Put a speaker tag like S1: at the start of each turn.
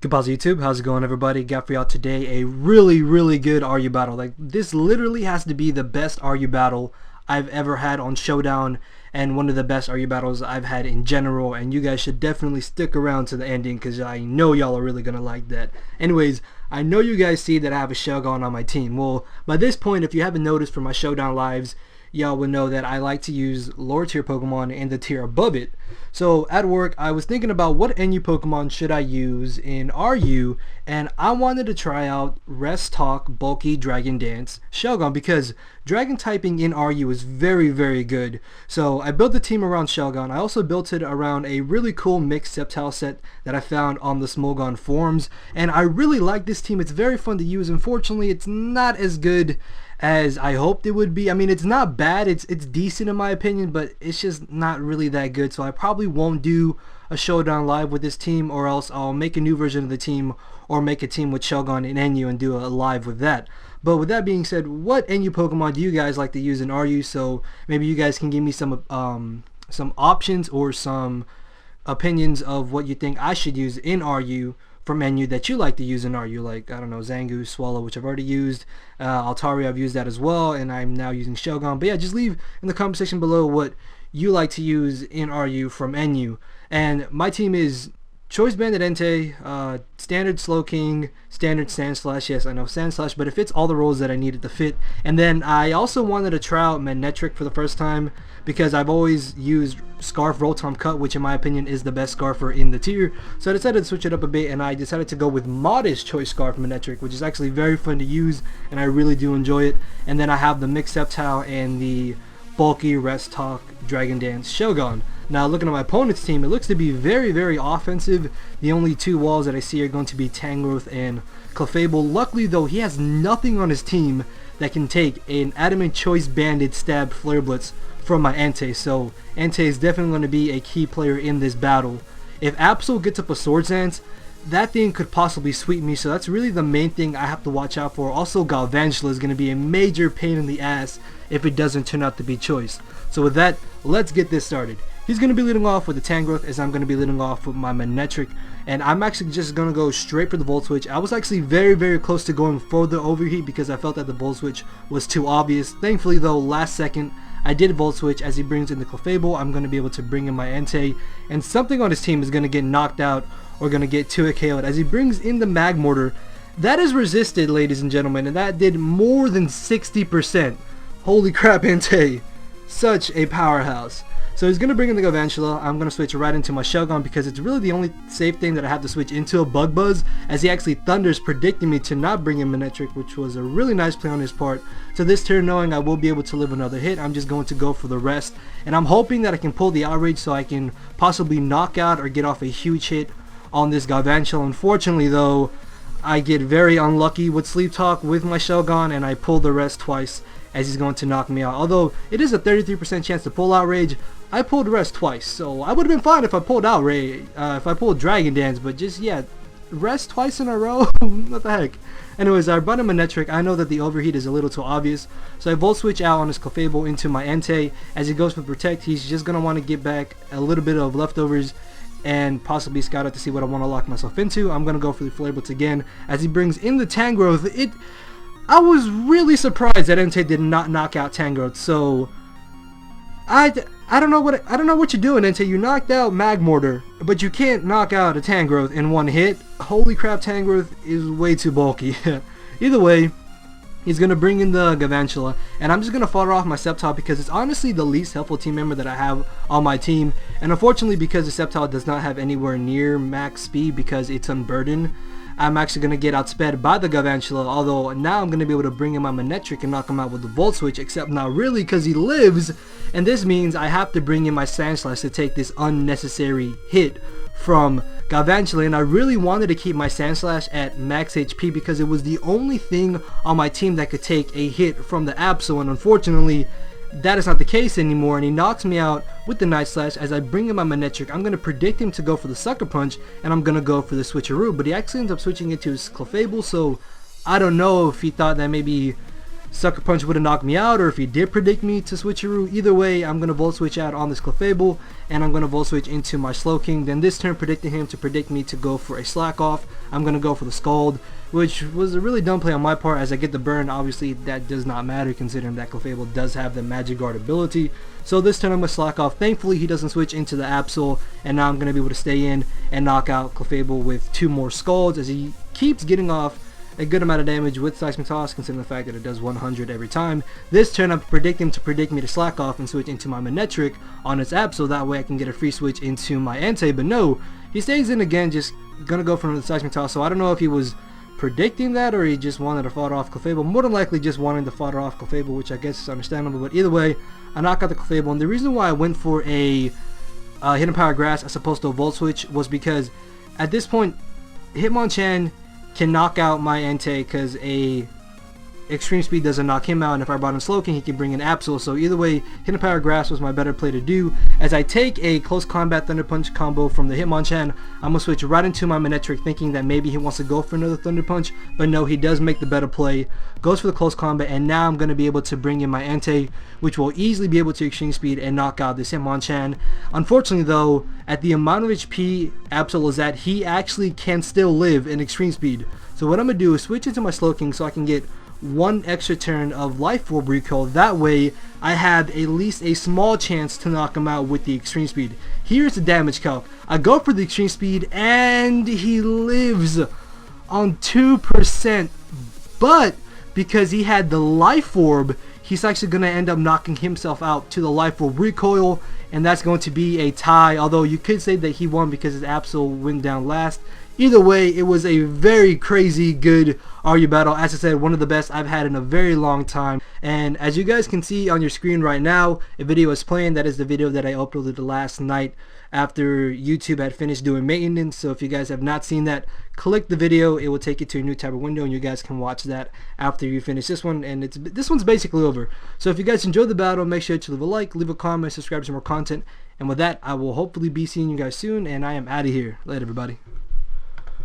S1: Goodbye YouTube, how's it going everybody? Got for y'all today a really good RU battle. Like, this literally has to be the best RU battle I've ever had on Showdown, and one of the best RU battles I've had in general, and you guys should definitely stick around to the ending because I know y'all are really gonna like that. Anyways, I know you guys see that I have a Shogun on my team. Well, by this point, if you haven't noticed from my Showdown lives, y'all would know that I like to use lower tier Pokemon in the tier above it. So at work, I was thinking about what NU Pokemon should I use in RU, and I wanted to try out Rest Talk Bulky Dragon Dance Shogun because Dragon typing in RU is very good. So I built the team around Shogun. I also built it around a really cool mixed Sceptile set that I found on the Smolgon forums, and I really like this team. It's very fun to use. Unfortunately, it's not as good as I hoped it would be. I mean, it's not bad, it's decent in my opinion, but it's just not really that good. So I probably won't do a Showdown live with this team, or else I'll make a new version of the team or make a team with Shogun and NU and do a live with that. But with that being said, what NU Pokemon do you guys like to use in RU? So maybe you guys can give me some options or some opinions of what you think I should use in RU from NU that you like to use in RU, like, I don't know, Zangoose, Swallow, which I've already used, Altaria, I've used that as well, and I'm now using Shogun. But yeah, just leave in the comment section below what you like to use in RU from NU. And my team is Choice Banded Entei, Standard Slowking, Standard Sandslash. Yes, I know Sandslash, but it fits all the roles that I needed to fit. And then I also wanted to try out Manectric for the first time because I've always used Scarf Rotom Cut, which in my opinion is the best Scarfer in the tier. So I decided to switch it up a bit, and I decided to go with Modest Choice Scarf Manectric, which is actually very fun to use, and I really do enjoy it. And then I have the Mixed Sceptile and the Bulky Rest Talk Dragon Dance Shogun. Now, looking at my opponent's team, it looks to be very offensive. The only two walls that I see are going to be Tangrowth and Clefable. Luckily though, he has nothing on his team that can take an Adamant Choice Banded Stab Flare Blitz from my Entei, so Entei is definitely going to be a key player in this battle. If Absol gets up a Swords Dance, that thing could possibly sweep me, so that's really the main thing I have to watch out for. Also, Galvantula is going to be a major pain in the ass if it doesn't turn out to be Choice. So with that, let's get this started. He's going to be leading off with the Tangrowth, as I'm going to be leading off with my Manectric, and I'm actually just going to go straight for the Volt Switch. I was actually very close to going for the Overheat because I felt that the Volt Switch was too obvious. Thankfully though, last second, I did Volt Switch. As he brings in the Clefable, I'm going to be able to bring in my Entei, and something on his team is going to get knocked out or going to get 2-hit KO'd. As he brings in the Magmortar, that is resisted, ladies and gentlemen, and that did more than 60%. Holy crap, Entei. Such a powerhouse. So he's going to bring in the Galvantula. I'm going to switch right into my Shogun because it's really the only safe thing that I have to switch into a Bug Buzz, as he actually thunders, predicting me to not bring in Manectric, which was a really nice play on his part. So this turn, knowing I will be able to live another hit, I'm just going to go for the rest. And I'm hoping that I can pull the Outrage so I can possibly knock out or get off a huge hit on this Galvantula. Unfortunately though, I get very unlucky with Sleep Talk with my Shogun, and I pull the rest twice as he's going to knock me out. Although it is a 33% chance to pull Outrage, I pulled Rest twice, so I would have been fine if I pulled Outrage, if I pulled Dragon Dance, but just, yeah, Rest twice in a row? What the heck? Anyways, I brought him a Manectric. I know that the Overheat is a little too obvious, so I Volt Switch out on his Clefable into my Entei. As he goes for Protect, he's just going to want to get back a little bit of leftovers and possibly scout out to see what I want to lock myself into. I'm going to go for the Flare Blitz again. As he brings in the Tangrowth, I was really surprised that Entei did not knock out Tangrowth, so I don't know what you're doing, Entei. You knocked out Magmortar, but you can't knock out a Tangrowth in one hit. Holy crap, Tangrowth is way too bulky. Either way, he's going to bring in the Galvantula, and I'm just going to fodder off my Sceptile because it's honestly the least helpful team member that I have on my team. And unfortunately, because the Sceptile does not have anywhere near max speed because it's unburdened, I'm actually going to get outsped by the Galvantula, although now I'm going to be able to bring in my Manectric and knock him out with the Volt Switch, except not really because he lives, and this means I have to bring in my Sandslash to take this unnecessary hit from Galvantula. And I really wanted to keep my Sandslash at max HP because it was the only thing on my team that could take a hit from the Absol, and unfortunately that is not the case anymore, and he knocks me out with the Night Slash. As I bring in my Manectric, I'm going to predict him to go for the Sucker Punch, and I'm going to go for the Switcheroo, but he actually ends up switching into his Clefable, so I don't know if he thought that maybe Sucker Punch would have knocked me out, or if he did predict me to switcheroo. Either way, I'm going to Volt Switch out on this Clefable, and I'm going to Volt Switch into my Slowking. Then this turn, predicting him to predict me to go for a Slack Off, I'm going to go for the Scald, which was a really dumb play on my part as I get the burn. Obviously, that does not matter considering that Clefable does have the Magic Guard ability. So this turn I'm going to Slack Off. Thankfully, he doesn't switch into the Absol, and now I'm going to be able to stay in and knock out Clefable with 2 more Scalds as he keeps getting off a good amount of damage with Seismic Toss, considering the fact that it does 100 every time. This turn I'm predicting to predict me to Slack Off and switch into my Manectric on its Absol, that way I can get a free switch into my Entei, but no, he stays in again, just gonna go for the Seismic Toss. So I don't know if he was predicting that or he just wanted to fodder off Clefable. More than likely just wanting to fodder off Clefable, which I guess is understandable, but either way, I knock out the Clefable. And the reason why I went for a Hidden Power Grass as opposed to a Volt Switch was because at this point, Hitmonchan can knock out my Entei because a Extreme Speed doesn't knock him out, and if I brought in Slowking, he can bring in Absol. So either way, Hidden Power Grass was my better play to do. As I take a Close Combat Thunder Punch combo from the Hitmonchan, I'm going to switch right into my Manectric, thinking that maybe he wants to go for another Thunder Punch, but no, he does make the better play, goes for the Close Combat, and now I'm going to be able to bring in my Entei, which will easily be able to Extreme Speed and knock out this Hitmonchan. Unfortunately though, at the amount of HP Absol is at, he actually can still live in Extreme Speed. So what I'm going to do is switch into my Slowking so I can get 1 extra turn of Life Orb recoil. That way I have at least a small chance to knock him out with the Extreme Speed. Here's the damage calc. I go for the Extreme Speed and he lives on 2%, but because he had the Life Orb, he's actually going to end up knocking himself out to the Life Orb recoil, and that's going to be a tie, although you could say that he won because his Absol went down last. Either way, it was a very crazy good Argue battle. As I said, one of the best I've had in a very long time. And as you guys can see on your screen right now, a video is playing. That is the video that I uploaded last night after YouTube had finished doing maintenance. So if you guys have not seen that, click the video. It will take you to a new tab of window, and you guys can watch that after you finish this one. And this one's basically over. So if you guys enjoyed the battle, make sure to leave a like, leave a comment, subscribe to more content. And with that, I will hopefully be seeing you guys soon, and I am out of here. Later, everybody.